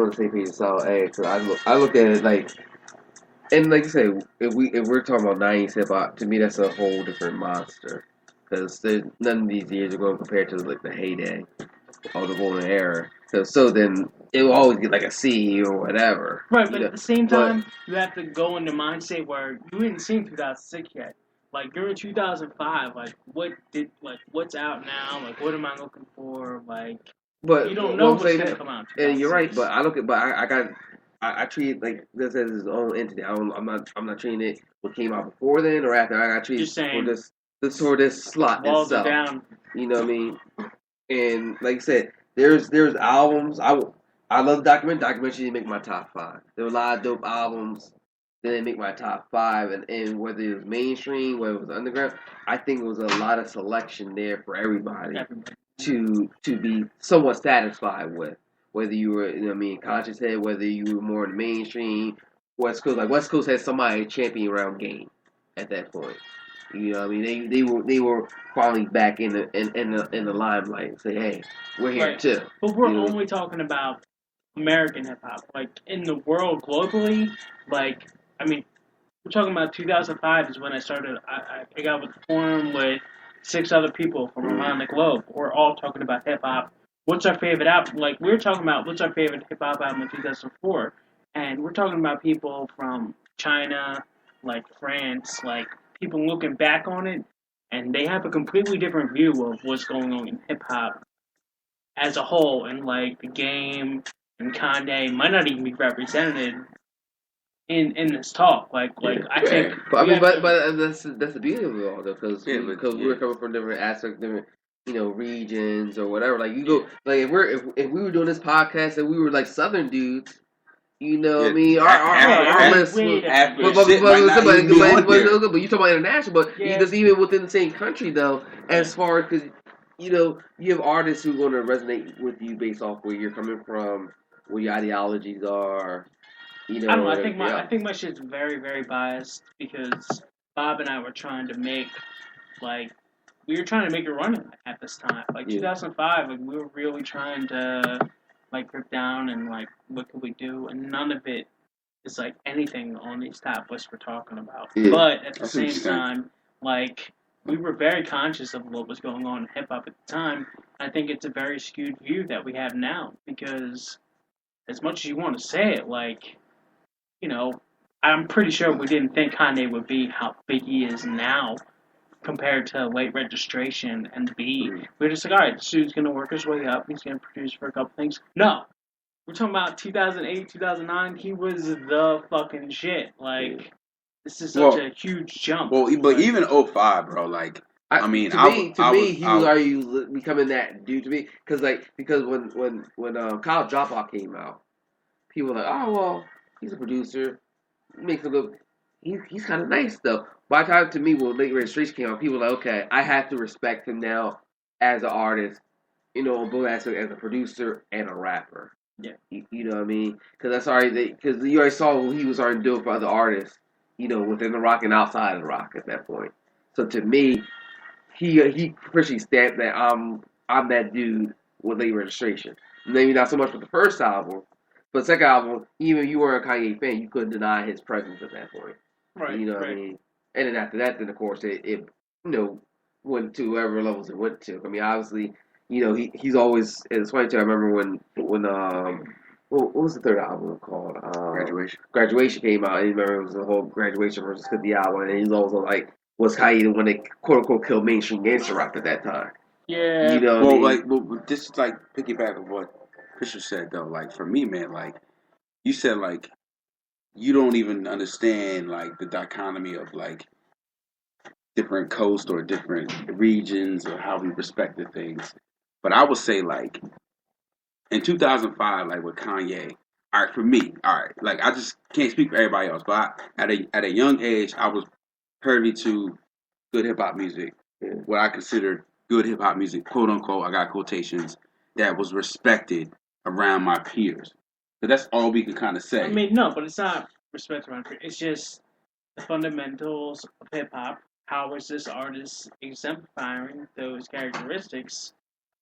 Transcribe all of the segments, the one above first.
on the same page as Solid A. Because I look at it like, and like you say, if we're talking about '90s hip hop, to me that's a whole different monster. Because none of these years are going to compare to like the heyday or the golden era. So then it will always get like a C or whatever. Right, but at the same But time, you have to go into mindset where you didn't see in 2006 yet. Like during 2005, like what's out now? Like what am I looking for? Like you don't know what's gonna come out. And you're right, but I treat it like this as its own entity. I'm not treating it what came out before then or after. I got treated for this slot walls itself. Are down. You know what I mean? And like I said, there's albums. I love documentaries didn't make my top 5. There were a lot of dope albums that didn't make my top 5, and whether it was mainstream, whether it was underground, I think it was a lot of selection there for everybody to be somewhat satisfied with. Whether you were, you know what I mean, conscious head, whether you were more in the mainstream, West Coast had somebody champion around game at that point. You know what I mean? They were finally back in the limelight. Say, hey, we're here too. But we're only talking about American hip hop. Like in the world globally, like I mean, we're talking about 2005 is when I started. I got with the forum with 6 other people from around the globe. We're all talking about hip hop. What's our favorite album? Like we're talking about what's our favorite hip hop album in 2004, and we're talking about people from China, like France, like people looking back on it, and they have a completely different view of what's going on in hip hop as a whole, and like the game and Kanye might not even be represented in this talk. Like I think. But that's the beauty of it all, though, because we're coming from different aspects, different regions or whatever. Like you go, like if we were doing this podcast and we were like Southern dudes. You know what I mean? Our list but you talk about international, but just even within the same country, though, as far as, because, you have artists who are going to resonate with you based off where you're coming from, what your ideologies are, I don't know, I think my shit's very, very biased, because Bob and I were trying to make, we were trying to make a run at this time. 2005, we were really trying to grip down and what could we do, and none of it is anything on these top lists we're talking about. But at the same time, we were very conscious of what was going on in hip hop at the time. I think it's a very skewed view that we have now, because as much as you want to say it, I'm pretty sure we didn't think Kanye would be how big he is now compared to Late Registration and B. We're just all right, this dude's going to work his way up. He's going to produce for a couple things. No. We're talking about 2008, 2009. He was the fucking shit. This is such a huge jump. Well, but even 05, bro, to me, he was already becoming that dude to me. Because when College Dropout came out, people were like, oh, well, he's a producer. He makes a good... He's kind of nice, though. By the time, to me, when Late Registration came out, people were like, okay, I have to respect him now as an artist, on both aspects, as a producer and a rapper. Yeah. You know what I mean? Because because you already saw what he was already doing for other artists, within the rock and outside of the rock at that point. So to me, he officially stamped that I'm that dude with Late Registration. Maybe not so much with the first album, but the second album, even if you weren't a Kanye fan, you couldn't deny his presence at that point. Right. You know what I mean? And then after that, of course, it went to whatever levels it went to. I mean, obviously, he's always. It's funny too. I remember when what was the third album called? Graduation came out. I remember it was the whole Graduation versus 50 album, and he's also was Kanye the one that quote unquote killed mainstream gangster rap at that time? Yeah. This is piggyback of what Fisher said though. For me, man, you said you don't even understand the dichotomy of different coasts or different regions or how we respected things. But I would say in 2005, with Kanye, all right, for me, all right, I just can't speak for everybody else, but at a young age, I was privy to good hip hop music, what I considered good hip hop music, quote unquote, I got quotations, that was respected around my peers. So that's all we can kind of say. I mean, no, but it's not respect around peers. It's just the fundamentals of hip hop. How is this artist exemplifying those characteristics?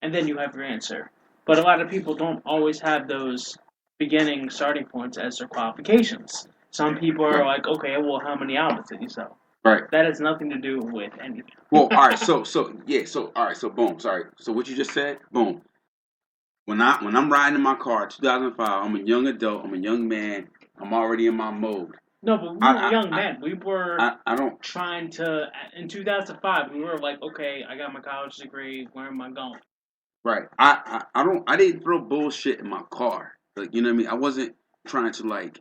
And then you have your answer. But a lot of people don't always have those beginning starting points as their qualifications. Some people are like, okay, well, how many albums did you sell? Right. That has nothing to do with anything. Well, all right. So boom. Sorry. So what you just said, boom. When I'm riding in my car, 2005, I'm a young adult. I'm a young man. I'm already in my mode. No, but we were young men. We were trying to, in 2005, we were like, okay, I got my college degree. Where am I going? Right. I didn't throw bullshit in my car. Like, you know what I mean? I wasn't trying to like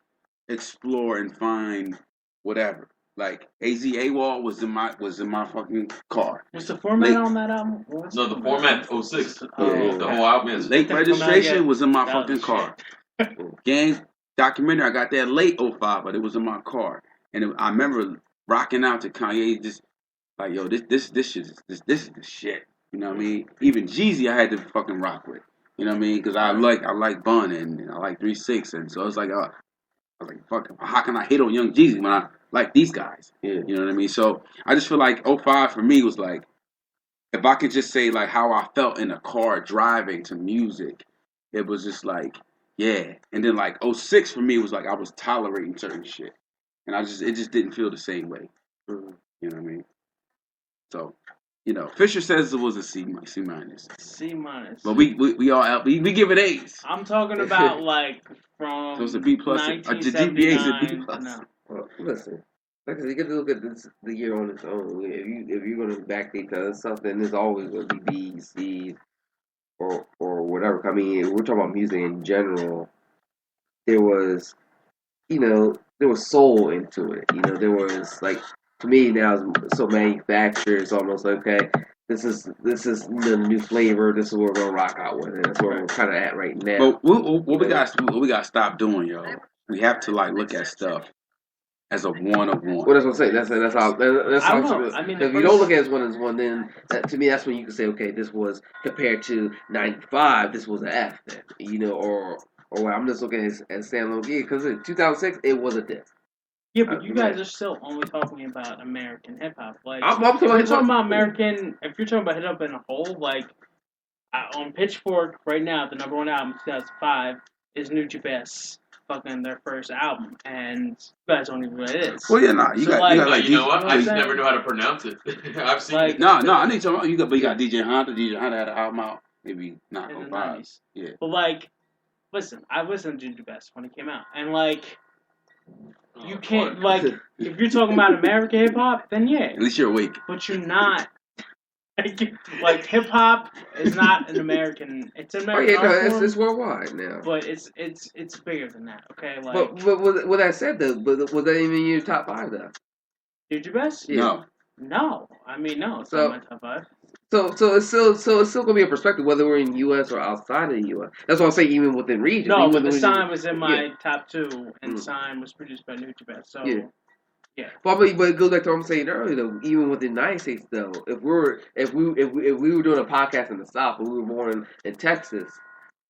explore and find whatever. Like AZAWAL was in my fucking car. What's the format on that album? No, the format 06. The whole album is Late Registration was in my fucking car. Gang Documentary, I got that late 05, but it was in my car. And I remember rocking out to Kanye, just like, yo, this shit is this is the shit. You know what I mean? Even Jeezy I had to fucking rock with. You know what I mean? Because I like Bun and I like 3-6, and so it's like I was like, fuck, how can I hate on Young Jeezy when I like these guys? Yeah. You know what I mean? So I just feel like 05 for me was like, if I could just say like how I felt in a car driving to music, it was just like, yeah. And then like 06 for me was like I was tolerating certain shit, and it just didn't feel the same way. Mm-hmm. You know what I mean? So, you know, Fisher says it was a C minus. C minus. But we all we give it A's. I'm talking about like from. So it's a B plus. The GPA is a B plus. No. Well, listen, like I said, you got to look at the year on its own. If you're going to backdate to something, there's always going to be B's, C's, or whatever. I mean, we're talking about music in general. There was, there was soul into it. There was like, to me now, it's so manufactured. It's almost like, okay, this is the new flavor. This is what we're gonna rock out with. And that's where we're kind of at right now. But what we got to stop doing, yo. We have to like look at stuff as a one-of-one. Well, that's what I'm saying. That's how. I mean, if you don't look at it as one as one, then to me, that's when you can say, okay, this was compared to '95. This was an F, then, or I'm just looking at standalone gear because in 2006 it was a diff. Yeah, but you guys are still only talking about American hip hop. Like, I'm talking about American. If you're talking about hip hop in a whole, like on Pitchfork right now, the number one album, 2005, is Nujabes Bass. Fucking their first album, and you guys don't even know what it is. Well, yeah, nah, you got like, you know what? I just never knew how to pronounce it. I've seen like, it. No, I need to talk about you got DJ Honda. DJ Honda had an album out, maybe not in the 05. 90s. Yeah. But like, listen, I listened to Nujabes Bass when it came out, and like, you can't like if you're talking about American hip hop, then yeah. At least you're awake. But you're not. Like hip hop is not an American. It's an American. Oh yeah, no, it's worldwide now. But it's bigger than that. Okay, like. But with that said though, was that even in your top 5 though? Nujabes? Yeah. No. I mean, no. It's not my top 5. So it's still gonna be a perspective whether we're in the U.S. or outside of the U.S. That's what I'm saying. Even within region. No, but the Sign was in my top 2, and Sign was produced by Nujabes. So. Yeah. But it goes back to what I'm saying earlier though. Even within the United States though, if we were doing a podcast in the South, and we were born in Texas,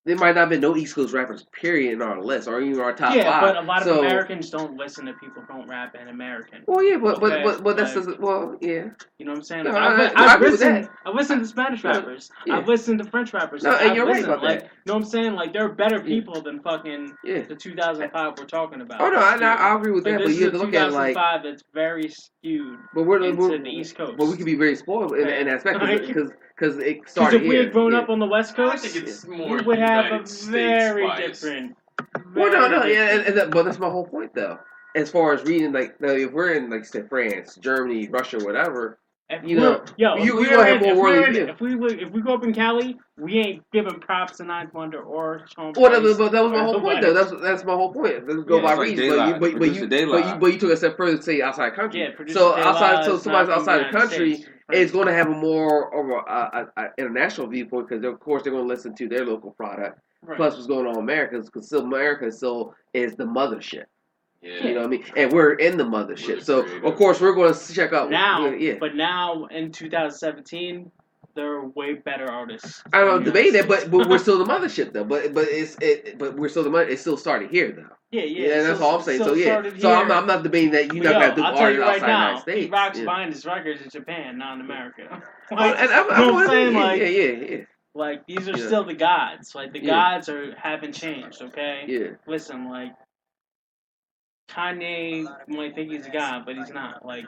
there might not have been no East Coast rappers period in our list or even our top 5. Yeah, but a lot of Americans don't listen to people who don't rap in American. Well, yeah, but that's just, well, yeah. You know what I'm saying? No, I listen to Spanish rappers. Yeah. I've listened to French rappers. No, and you're right about that. You know what I'm saying? Like, there are better people than fucking the 2005 we're talking about. Oh no, I agree with that. But you have to look at it like 2005 that's very skewed into the East Coast. But we could be very spoiled in that aspect because it started here. If we had grown up on the West Coast, I think it's more we would have United a States very bias. different. Well, no, but that's my whole point though. As far as reading, like, if we're in, like, say, France, Germany, Russia, whatever, we gonna have more worldly view. If we go up in Cali, we ain't giving props to Ninth Wonder or Sean. Well, but that was my whole point, though. That's my whole point. Let's go by region. But you took a step further to say outside country. Yeah, so somebody outside the country is going to have a more of a international viewpoint because of course they're going to listen to their local product. Right. Plus, what's going on in America because still America still is the mothership. Yeah. You know what I mean? And we're in the mothership. So, of course, we're going to check out. Now, but now in 2017, there are way better artists. I don't debate that, but we're still the mothership, though. But we're still the mother. It still started here, though. Yeah. That's all I'm saying. So I'm not debating that you're not going to do artists outside the United States. He rocks buying his records in Japan, not in America. I'm saying? Like, yeah. Like, these are still the gods. Like, the gods haven't changed, okay? Yeah. Listen, like, Kanye might think he's a god, but he's not. Like,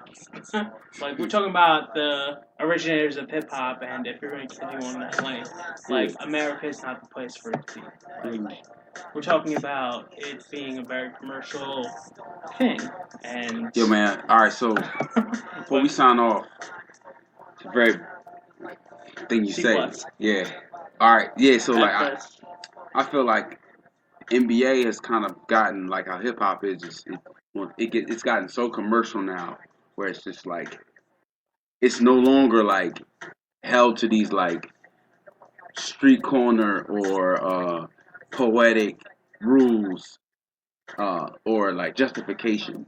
like, we're talking about the originators of hip-hop, and if you're going to continue on that lane, like, America's not the place for it to be. Like, we're talking about it being a very commercial thing, and... Yo, man, alright, so, before we sign off, it's a very thing you say. Yeah. Alright, yeah, so, like, I feel like NBA has kind of gotten, like, how hip-hop is, it's gotten so commercial now, where it's just, like, it's no longer, like, held to these, like, street corner or poetic rules or like justifications,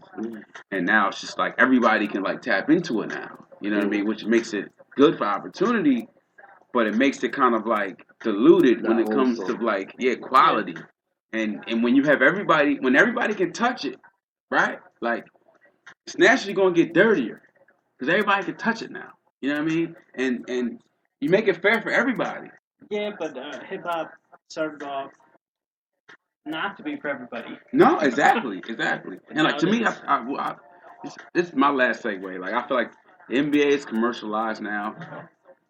and now it's just like everybody can like tap into it now. You know what I mean? Which makes it good for opportunity, but it makes it kind of like diluted when it comes to like quality. And when you have when everybody can touch it, right? Like it's naturally gonna get dirtier because everybody can touch it now. You know what I mean? And you make it fair for everybody. Yeah, but hip hop started off not to be for everybody. No, exactly. And like to me, this is my last segue. Like I feel like the NBA is commercialized now.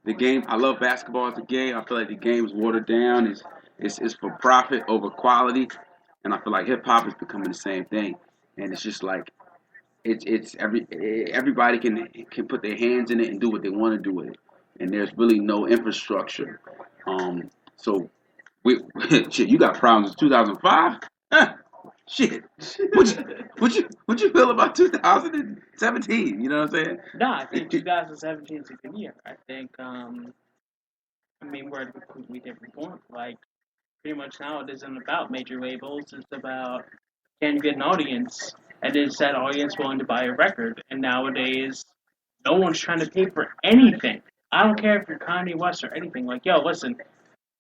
The game, I love basketball as a game. I feel like the game is watered down. It's for profit over quality, and I feel like hip hop is becoming the same thing. And it's just like everybody can put their hands in it and do what they want to do with it. And there's really no infrastructure. So. Shit, you got problems in 2005? Huh, shit. What you feel about 2017? You know what I'm saying? No, I think 2017 is a good year. I think, we're at a completely different point. Like, pretty much now it isn't about major labels. It's about can you get an audience? And is that audience willing to buy a record? And nowadays, no one's trying to pay for anything. I don't care if you're Kanye West or anything. Like, yo, listen.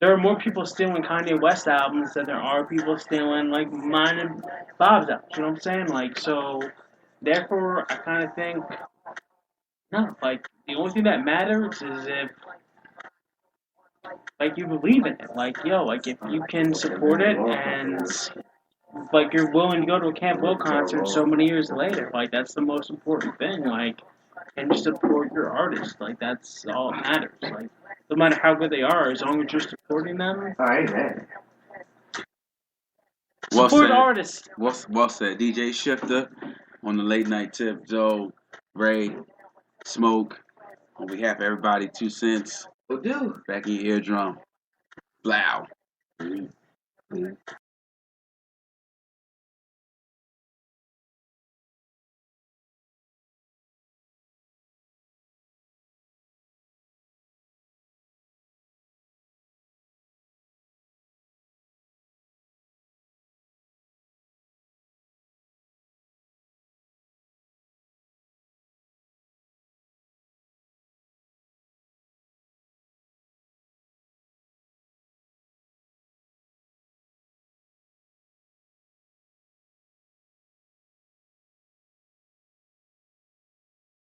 There are more people stealing Kanye West albums than there are people stealing, like, mine and Bob's albums. You know what I'm saying? Like, so, therefore, I kind of think, no, like, the only thing that matters is if, like, you believe in it. Like, yo, like, if you can support it and, like, you're willing to go to a Camp Will concert so many years later. Like, that's the most important thing. Like, and you support your artist. Like, that's all that matters. Like, no matter how good they are, as long as you're supporting them. All right, man. Support artists. Well said. DJ Shifter on the late night tip. Joe, Ray, Smoke. On behalf of everybody, 2 cents. Will do. Back in your eardrum. Blow.